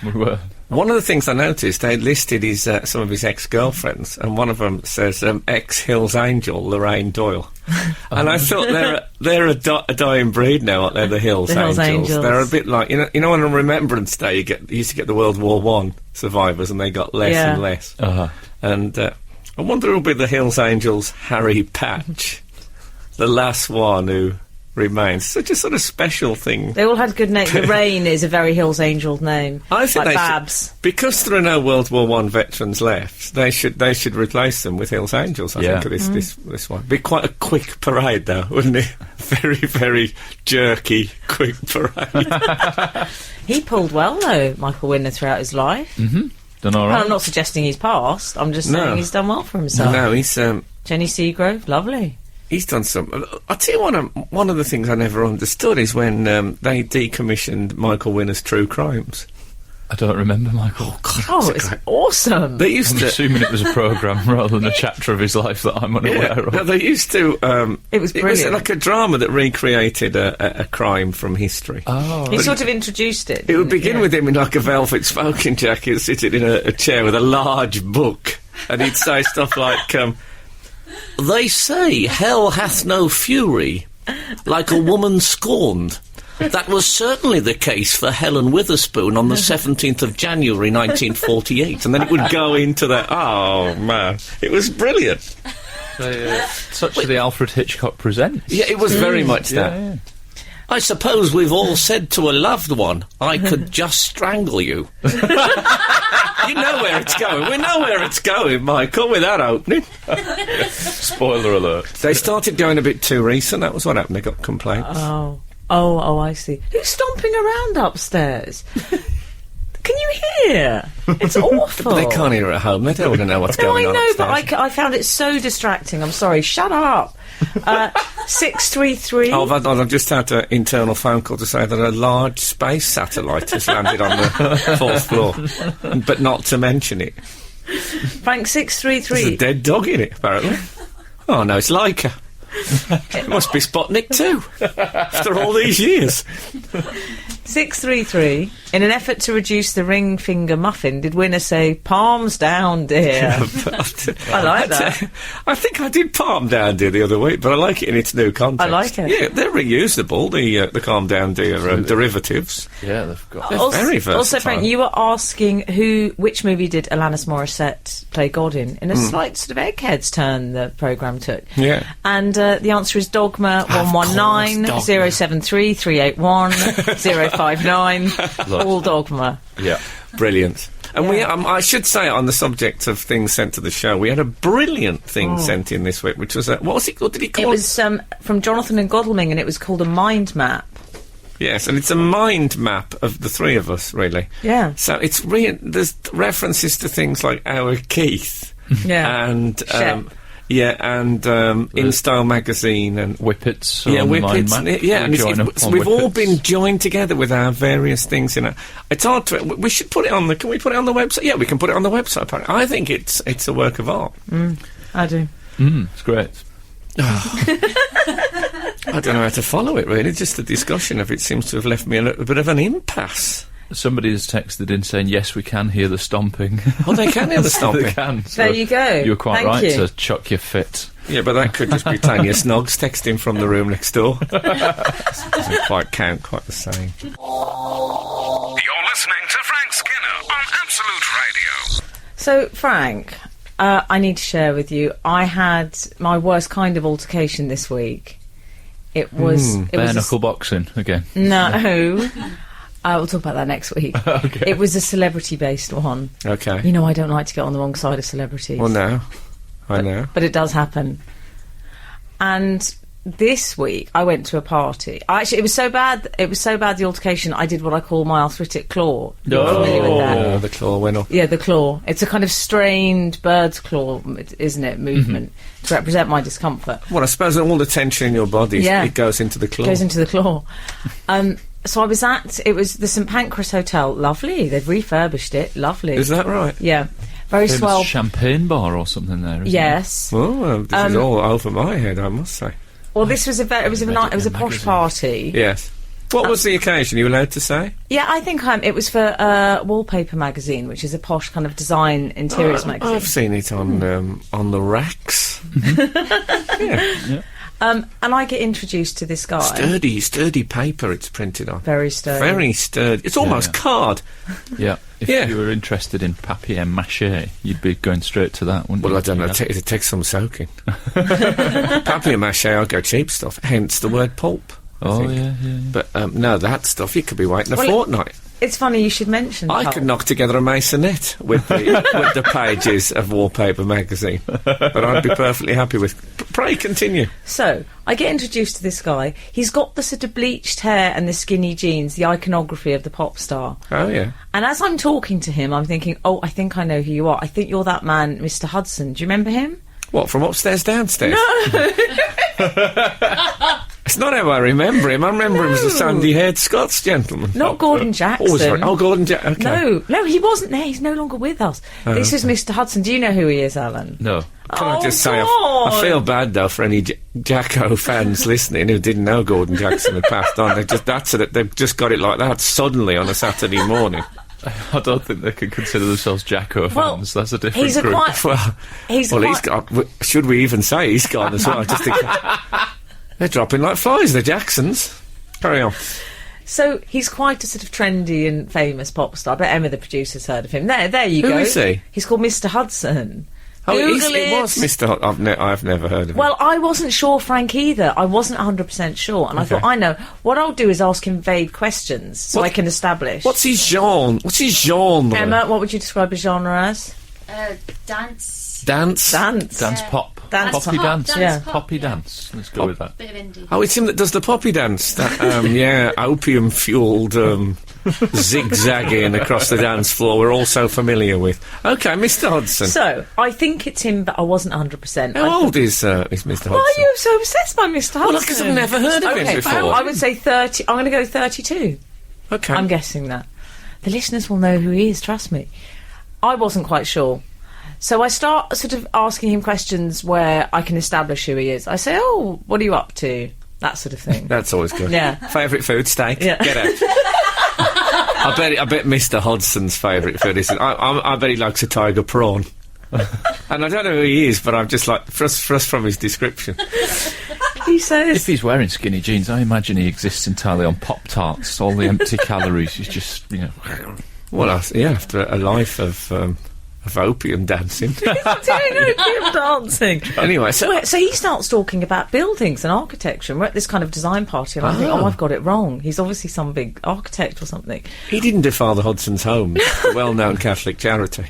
We were. One of the things I noticed, they listed some of his ex-girlfriends, and one of them says ex-Hills Angel, Lorraine Doyle. And I thought they're a dying breed now, aren't they, the Hills Angels? They're a bit like, you know on Remembrance Day you used to get the World War I survivors, and they got less and less. And I wonder who'll be the Hills Angels' Harry Patch, the last one who remains. Such a sort of special thing. They all had good names. Lorraine is a very Hills Angel name. I think like they Babs. Because there are no World War I veterans left, they should replace them with Hills Angels, I think, for this one. Be quite a quick parade, though, wouldn't it? Very, very jerky, quick parade. He pulled well, though, Michael Winner, throughout his life. Mm-hmm. Done all right. Well, I'm not suggesting he's passed. I'm just saying he's done well for himself. No, he's... Jenny Seagrove, lovely. He's done some... I'll tell you one of the things I never understood is when they decommissioned Michael Winner's True Crimes. I don't remember Michael. Oh, God, it's awesome. They used I'm assuming it was a programme rather than a chapter of his life that I'm unaware of. No, they used to... it was brilliant. It was like a drama that recreated a crime from history. Oh. He sort of introduced it. It would begin with him in like a velvet smoking jacket, sitting in a chair with a large book, and he'd say stuff like... they say hell hath no fury, like a woman scorned. That was certainly the case for Helen Witherspoon on the 17th of January 1948. And then it would go into that. Oh, man. It was brilliant. Such the Alfred Hitchcock Presents. Yeah, it was very much that. Yeah. I suppose we've all said to a loved one, I could just strangle you. You know where it's going. We know where it's going, Michael, with that opening. Spoiler alert. They started going a bit too recent. That was what happened. They got complaints. Oh, I see. Who's stomping around upstairs? Can you hear? It's awful. But they can't hear at home. They don't want to know what's going on upstairs. But I found it so distracting. I'm sorry. Shut up. 633. Oh, I've just had an internal phone call to say that a large space satellite has landed on the 4th floor, but not to mention it. Frank 633. There's a dead dog in it, apparently. Oh, no, it's Laika. It must be Sputnik 2, after all these years. 633. In an effort to reduce the ring finger muffin, did Winner say, palms down, dear? I like that. I think I did palm down, dear, the other week, but I like it in its new context. I like it. Yeah, they're reusable, the calm down, dear derivatives. Yeah, they've got... They're very versatile. Also, Frank, you were asking which movie did Alanis Morissette play God in a slight sort of egghead's turn the programme took. Yeah. And the answer is Dogma 119 073 381 059. All Dogma. Yeah. Brilliant. And we, I should say, on the subject of things sent to the show, we had a brilliant thing sent in this week, which was what was it? What did he call it? It was from Jonathan and Godalming, and it was called a mind map. Yes, and it's a mind map of the three of us, really. Yeah. So it's there's references to things like our Keith. Yeah. And In Style magazine and Whippets. Whippets. And we've all been joined together with our various things in it. It's hard to. We should put it on the. Can we put it on the website? Yeah, we can put it on the website. Apparently, I think it's a work of art. I do. It's great. I don't know how to follow it. Really, just the discussion of it seems to have left me a bit of an impasse. Somebody has texted in saying, yes, we can hear the stomping. Oh, they can hear the stomping. They can. So there you go. You were quite Thank you. to chuck your fit. Yeah, but that could just be Tanya Snogs texting from the room next door. Doesn't quite count quite the same. You're listening to Frank Skinner on Absolute Radio. So, Frank, I need to share with you, I had my worst kind of altercation this week. It was... Bare knuckle boxing again. No. We'll talk about that next week. Okay. It was a celebrity-based one. Okay. You know, I don't like to get on the wrong side of celebrities. Well, no. I know. But it does happen. And this week, I went to a party. It was so bad, the altercation, I did what I call my arthritic claw. You're familiar with that? The claw went off. Yeah, the claw. It's a kind of strained bird's claw, isn't it, movement, to represent my discomfort. Well, I suppose all the tension in your body, it goes into the claw. Goes into the claw. So I was it was the St Pancras Hotel. Lovely. They've refurbished it. Lovely. Is that right? Yeah. Very Famous swell. champagne bar or something there, isn't Yes. Oh, this is all over my head, I must say. Well, this was it was a posh party. Yes. What was the occasion? Are you allowed to say? Yeah, I think it was for Wallpaper magazine, which is a posh kind of design interiors magazine. I've seen it on the racks. Yeah. And I get introduced to this guy. Sturdy paper it's printed on. Very sturdy. Very sturdy. It's almost card. Yeah. If you were interested in papier-mâché, you'd be going straight to that, wouldn't you? Well, I don't know. It takes some soaking. Papier-mâché, I'll go cheap stuff. Hence the word pulp. Oh, yeah. But no, that stuff, you could be waiting a fortnight. It's funny you should mention I pulp. could knock together a masonette with the pages of Wallpaper magazine. But I'd be perfectly happy with... Pray continue. So, I get introduced to this guy. He's got the sort of bleached hair and the skinny jeans, the iconography of the pop star. Oh, yeah. And as I'm talking to him, I'm thinking, oh, I think I know who you are. I think you're that man, Mr. Hudson. Do you remember him? What, from upstairs, downstairs? No! It's not how I remember him. I remember him as a sandy-haired Scots gentleman. Not Gordon Jackson. Gordon Jackson. Okay. No, he wasn't there. He's no longer with us. This is Mr. Hudson. Do you know who he is, Alan? No. Can I just say, I feel bad, though, for any Jacko fans listening who didn't know Gordon Jackson had passed on. They've just got it like that suddenly on a Saturday morning. I don't think they can consider themselves Jacko fans. That's a different group. He's got... Should we even say he's gone as well? I just think... They're dropping like flies, the Jacksons. Carry on. So, he's quite a sort of trendy and famous pop star. I bet Emma, the producer's heard of him. There you go. Who is he? He's called Mr. Hudson. Oh, Google it was Mr. Hudson. I've never heard of him. Well, I wasn't sure, Frank, either. I wasn't 100% sure. And I thought, I know. What I'll do is ask him vague questions so I can establish. What's his genre? Emma, what would you describe his genre as? Dance. Dance pop. Dance Poppy pop. dance. Yeah. Poppy dance. Let's go with that. Bit of indie. Oh, it's him that does the poppy dance. That, opium-fuelled zigzagging across the dance floor we're all so familiar with. OK, Mr. Hudson. So, I think it's him, but I wasn't 100%. How old is Mr. Hudson? Why are you so obsessed by Mr. Hudson? Well, because I've never heard of him before. I would say 30. I'm going to go 32. OK. I'm guessing that. The listeners will know who he is, trust me. I wasn't quite sure. So I start sort of asking him questions where I can establish who he is. I say, oh, what are you up to? That sort of thing. That's always good. Yeah. Favourite food? Steak? Yeah. Get out. I bet Mr. Hudson's favourite food is... I bet he likes a tiger prawn. And I don't know who he is, but I'm just like... For us from his description. He says... If he's wearing skinny jeans, I imagine he exists entirely on Pop-Tarts. All the empty calories. He's just, Well, after a life of opium dancing. He's doing opium dancing. Anyway, so he starts talking about buildings and architecture, and we're at this kind of design party, and I think, I've got it wrong. He's obviously some big architect or something. He didn't defile the Hudson's Homes, a well-known Catholic charity.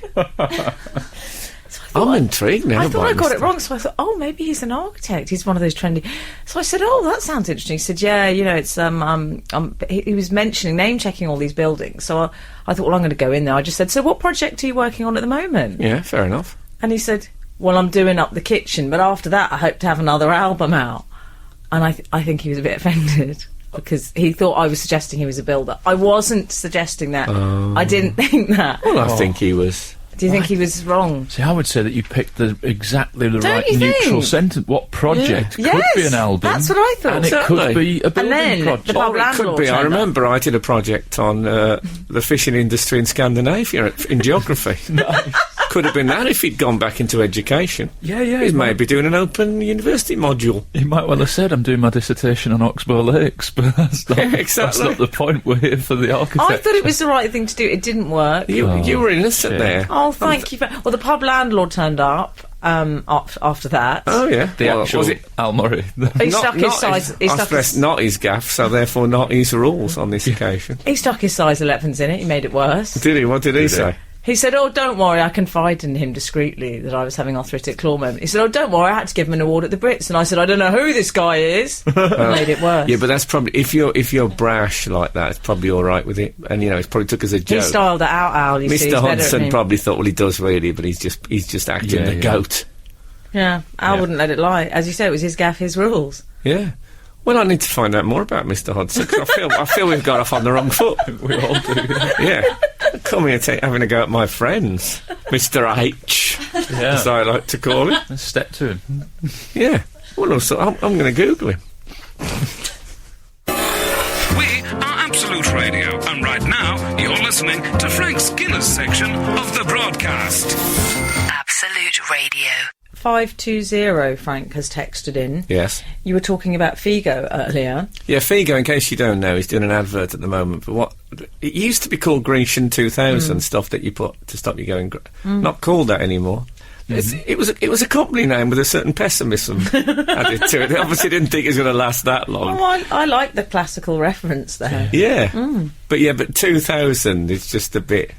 I'm intrigued now. I thought I got it wrong, so I thought, maybe he's an architect. He's one of those trendy. So I said, that sounds interesting. He said, yeah, it's he was mentioning name checking all these buildings. So I thought, I'm going to go in there. I just said, so what project are you working on at the moment? Yeah, fair enough. And he said, well, I'm doing up the kitchen, but after that, I hope to have another album out. And I think he was a bit offended. Because he thought I was suggesting he was a builder. I wasn't suggesting that. I didn't think that. Well, I think he was. Do you think he was wrong? See, I would say that you picked exactly the right neutral sentence. What project could be an album? That's what I thought. And it could be a building project. It could be. I remember I did a project on the fishing industry in Scandinavia in geography. Nice. Could have been that if he'd gone back into education. Yeah. He's maybe doing an open university module. He might well have said, I'm doing my dissertation on Oxbow Lakes, but that's not, that's not the point. We're here for the architecture. I thought it was the right thing to do. It didn't work. You were innocent there. Oh, thank you. Well, the pub landlord turned up, after that. Oh, yeah. The actual was it? Al Murray. He stuck his size. Not his gaff, so therefore not his rules on this occasion. He stuck his size 11s in it. He made it worse. Did he? What did he say? He said, "Oh, don't worry." I confided in him discreetly that I was having arthritic claw moment. He said, "Oh, don't worry. I had to give him an award at the Brits," and I said, "I don't know who this guy is." Made it worse. Yeah, but that's probably if you're brash like that, it's probably all right with it. And it probably took as a joke. He styled it out, Al. You see, Mr. he's better at Hudson me. probably thought, well, he does really, but he's just acting the goat. Yeah, Al wouldn't let it lie. As you say, it was his gaff, his rules. Yeah. Well, I need to find out more about Mr. Hudson, 'cause I feel we've got off on the wrong foot. We all do. Yeah. Come here having a go at my friends. Mr. H, as I like to call him. Let's step to him. Yeah. Well, also, I'm going to Google him. We are Absolute Radio, and right now you're listening to Frank Skinner's section of the broadcast. Absolute Radio. 520, Frank has texted in. Yes. You were talking about Figo earlier. Yeah, Figo, in case you don't know, he's doing an advert at the moment for what... It used to be called Grecian 2000, stuff that you put to stop you going... Not called that anymore. It was a company name with a certain pessimism added to it. They obviously didn't think it was going to last that long. Oh, I like the classical reference there. Yeah. But 2000 is just a bit...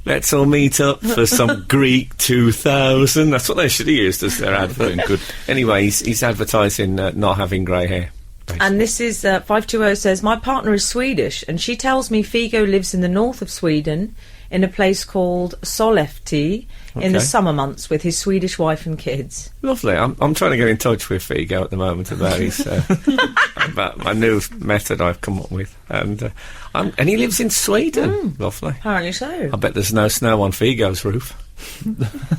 Let's all meet up for some Greek 2000. That's what they should have used as their advert. Good. Anyway, he's advertising not having grey hair. Basically. And this is 520 says, my partner is Swedish and she tells me Figo lives in the north of Sweden in a place called Sollefteå in the summer months with his Swedish wife and kids. Lovely. I'm trying to get in touch with Figo at the moment about his about my new method I've come up with, and he lives in Sweden. Lovely. Apparently so. I bet there's no snow on Figo's roof.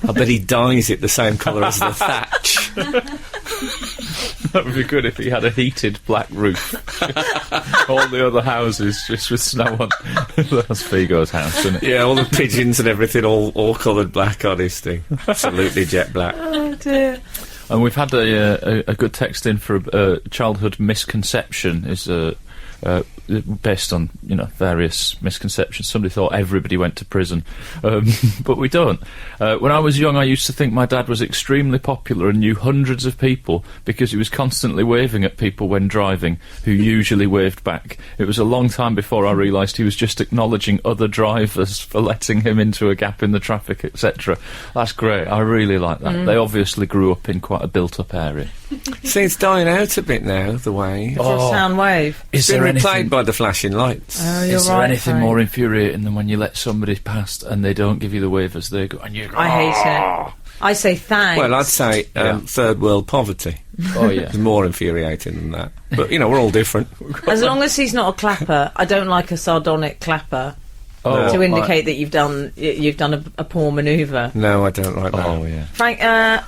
I bet he dyes it the same colour as the thatch. That would be good if he had a heated black roof. All the other houses just with snow on. That's Figo's house, isn't it? Yeah, all the pigeons and everything all coloured black on his thing. Absolutely jet black. Oh dear. And we've had a good text in for a childhood misconception is based on various misconceptions. Somebody thought everybody went to prison, but we don't. When I was young, I used to think my dad was extremely popular and knew hundreds of people because he was constantly waving at people when driving, who usually waved back. It was a long time before I realised he was just acknowledging other drivers for letting him into a gap in the traffic, etc. That's great. I really like that. They obviously grew up in quite a built-up area. See, it's dying out a bit now, the wave. For a sound wave. Is It's been there replaced anything? by the flashing lights. Oh, you're Is there right, anything Frank. more infuriating than when you let somebody past and they don't give you the wave as they go, and you go, I hate it. I say thanks. Well, I'd say third world poverty. oh yeah. It's more infuriating than that. But, we're all different. As long as he's not a clapper, I don't like a sardonic clapper Oh, to indicate that you've done a poor manoeuvre. No, I don't like that. Oh yeah. Frank,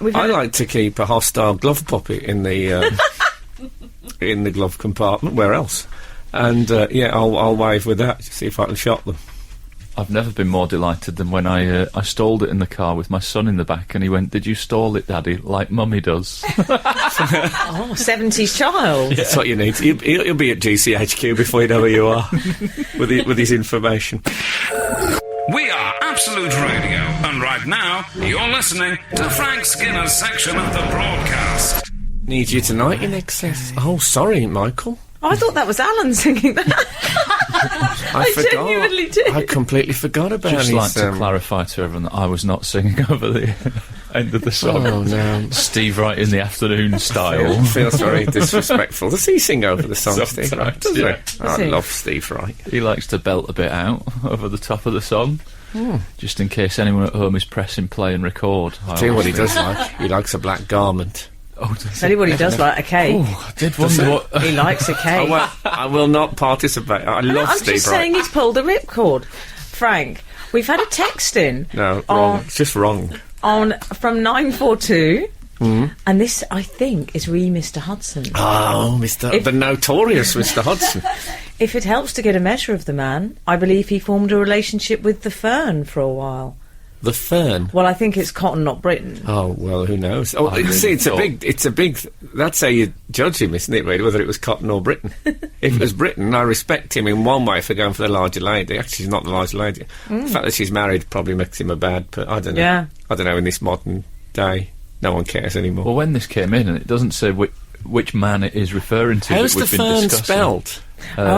we've I had like to keep a hostile glove puppet in the in the glove compartment. Where else? And I'll wave with that to see if I can shot them. I've never been more delighted than when I stalled it in the car with my son in the back, and he went, "Did you stall it, Daddy, like Mummy does?" 70s child. That's what you need. He'll be at GCHQ before you know where you are with his information. We are Absolute Radio, and right now you're listening to Frank Skinner's section of the broadcast. Need you tonight in excess. Oh, sorry, Michael. Oh, I thought that was Alan singing that. I genuinely did. I completely forgot about Just his... like to clarify to everyone that I was not singing over the end of the song. Oh, no. Steve Wright in the afternoon style. Feels very disrespectful. Does he sing over the song, Steve Sometimes, Wright? Does yeah. he? I he? love Steve Wright. He likes to belt a bit out over the top of the song, just in case anyone at home is pressing play and record. Tell you what he does like. He likes a black garment. Oh, does Tell you what he does like, a cake. I did wonder what... He likes a cake. I will not participate. I love I'm Steve just Wright. saying he's pulled a ripcord. Frank, we've had a text in. No, wrong. It's just wrong. From 942. And this, I think, is Mr. Hudson. Oh, the notorious Mr. Hudson. If it helps to get a measure of the man, I believe he formed a relationship with the fern for a while. The fern. Well, I think it's cotton, not Britain. Oh, well, who knows? Oh, I see, really it's a big... That's how you judge him, isn't it, really, whether it was cotton or Britain. If it was Britain, I respect him in one way for going for the larger lady. Actually, she's not the larger lady. The fact that she's married probably makes him a bad... I don't know. Yeah. I don't know, in this modern day, no one cares anymore. Well, when this came in, and it doesn't say which man it is referring to. How's that the we've been fern discussing. spelled? Fern.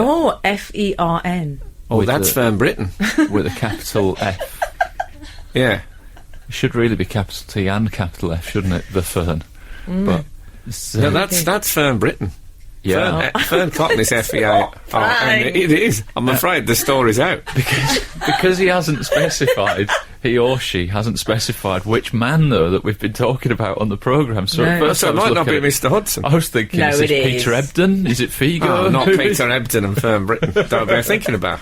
Oh, with that's Fern Britain. With a capital F. Yeah. It should really be capital T and capital F, shouldn't it? The fern. But it's, No, that's Fern Britain. yeah. Fern Cotton is F-E-A. It is. I'm afraid the story's out. Because he hasn't specified, he or she hasn't specified which man, though, that we've been talking about on the programme. So at first So I it was might not be looking at- Mr. Hudson. I was thinking, No, is it it Peter is. Ebdon? Is it Figo? Oh, not Who is- Peter Ebdon and Fern Britain. Don't be thinking about.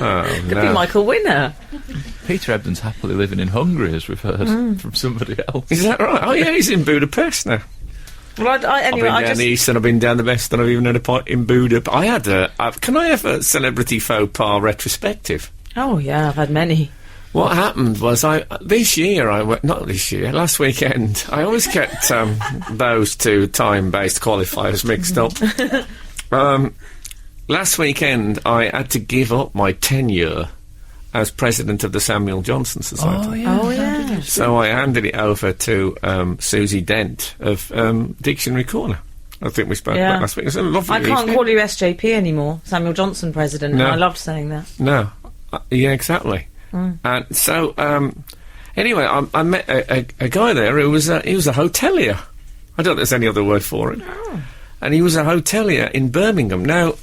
Oh, Could no. be Michael Winner. Peter Ebdon's happily living in Hungary, as we've heard from somebody else. Is that right? Oh, yeah, he's in Budapest now. Well, I've been down the east and I've been down the west and I've even had a point in Budapest. I had can I have a celebrity faux pas retrospective? Oh, yeah, I've had many. What happened was not this year, last weekend, I always kept those two time-based qualifiers mixed up. Last weekend, I had to give up my tenure as president of the Samuel Johnson Society. Oh, yeah. So I handed it over to Susie Dent of Dictionary Corner. I think we spoke about last week. It was a lovely I can't evening. call you SJP anymore, Samuel Johnson President, No. and I loved saying that. No. Yeah, exactly. And so, anyway, I met a guy there who was he was a hotelier. I don't think there's any other word for it. And he was a hotelier in Birmingham. Now,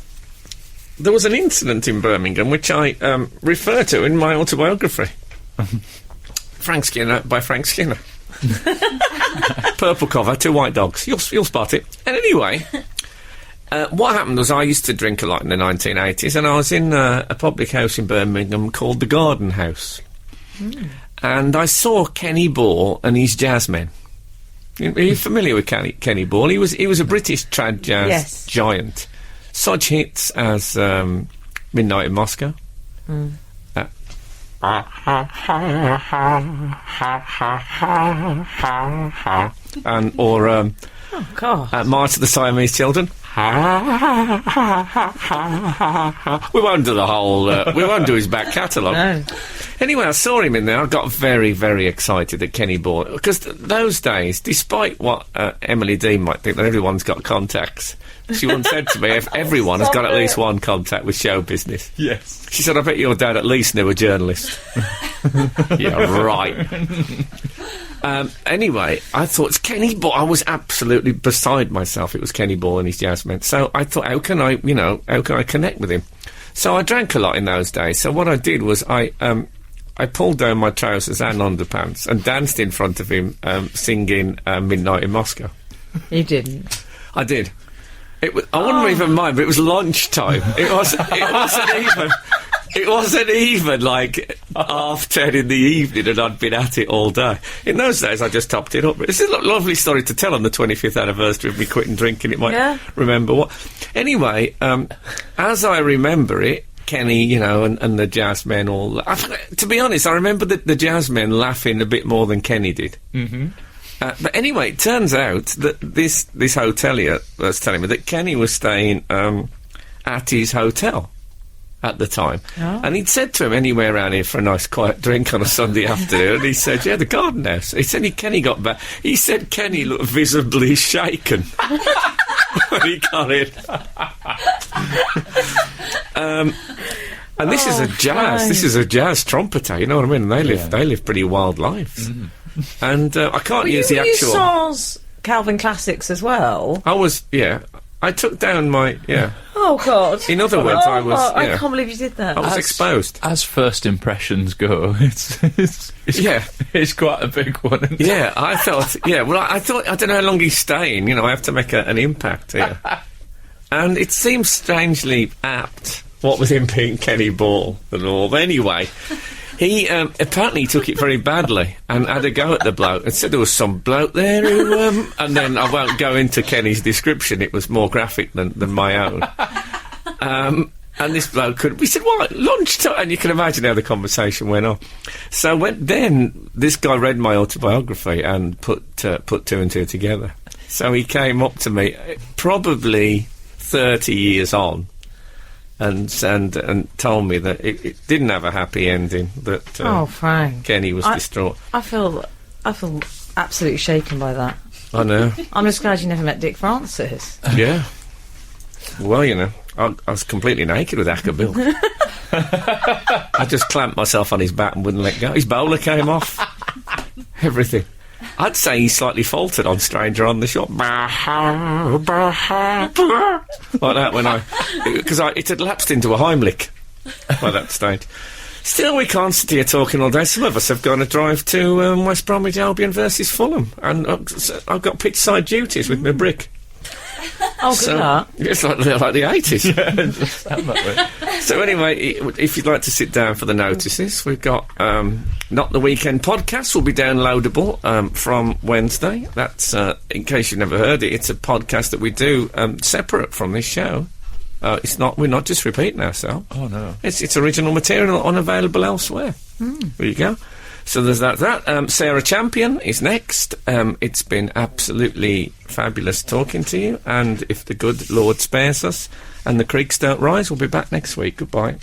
there was an incident in Birmingham which I refer to in my autobiography. Frank Skinner, by Frank Skinner. Purple cover, 2 white dogs. You'll spot it. And anyway, what happened was I used to drink a lot in the 1980s, and I was in a public house in Birmingham called the Garden House. And I saw Kenny Ball and his jazzmen. Are you familiar with Kenny Ball? He was a British trad jazz giant. Such hits as Midnight in Moscow. Or God. March of the Siamese Children. We won't do the whole. We won't do his back catalogue. No. Anyway, I saw him in there. I got very, very excited at Kenny Ball because those days, despite what Emily Dean might think that everyone's got contacts, she once said to me, "If everyone has got at least one contact with show business." Yes. She said, "I bet your dad at least knew a journalist." Yeah, right. Anyway, I thought it's Kenny Ball. I was absolutely beside myself. It was Kenny Ball and his jazzmen. So I thought, how can I connect with him? So I drank a lot in those days. So what I did was I pulled down my trousers and underpants and danced in front of him, singing "Midnight in Moscow." You didn't. I did. I wouldn't even mind, but it was lunchtime. It wasn't even like 10:30 in the evening, and I'd been at it all day. In those days, I just topped it up. It's a lovely story to tell on the 25th anniversary of me quitting drinking. It might remember what. Anyway, as I remember it, Kenny, and the jazzmen all. To be honest, I remember the jazzmen laughing a bit more than Kenny did. Mm-hmm. But anyway, it turns out that this hotelier was telling me that Kenny was staying at his hotel at the time. Oh. And he'd said to him, "Anywhere around here for a nice quiet drink on a Sunday afternoon?" And he said, "Yeah, the Garden House." He said Kenny got back. He said Kenny looked visibly shaken when he got in. And this is a jazz trumpeter, you know what I mean? They live pretty wild lives. Mm. And I can't use the actual. Saul's Calvin Classics as well. I took down my Oh God! In other words, I was. I can't believe you did that. I was exposed. As first impressions go, it's quite a big one. Isn't it? Yeah, I thought. Yeah, well, I thought. I don't know how long he's staying. I have to make an impact here, and it seems strangely apt. What with him being Kenny Ball and all. But anyway. He apparently took it very badly and had a go at the bloke and said there was some bloke there who... and then I won't go into Kenny's description, it was more graphic than my own. And this bloke we said, "What, lunchtime?" And you can imagine how the conversation went on. So then this guy read my autobiography and put 2 and 2 together. So he came up to me, probably 30 years on, and told me that it didn't have a happy ending, that Frank. Kenny was distraught. I feel I feel absolutely shaken by that. I know. I'm just glad you never met Dick Francis. Yeah. Well, you know, I was completely naked with Acker Bill. I just clamped myself on his back and wouldn't let go. His bowler came off. Everything. I'd say he slightly faltered on Stranger on the Shore. Like that when because it had lapsed into a Heimlich by that stage. Still, we can't sit here talking all day. Some of us have gone to drive to West Bromwich Albion versus Fulham, and I've got pitch side duties with my brick. Oh, good luck. It's like the 80s. So anyway, if you'd like to sit down for the notices, we've got Not the Weekend podcast will be downloadable from Wednesday. That's, in case you've never heard it, it's a podcast that we do separate from this show. We're not just repeating ourselves. Oh, no. It's original material unavailable elsewhere. There you go. So there's that. Sarah Champion is next. It's been absolutely fabulous talking to you, and if the good Lord spares us and the creeks don't rise, we'll be back next week. Goodbye.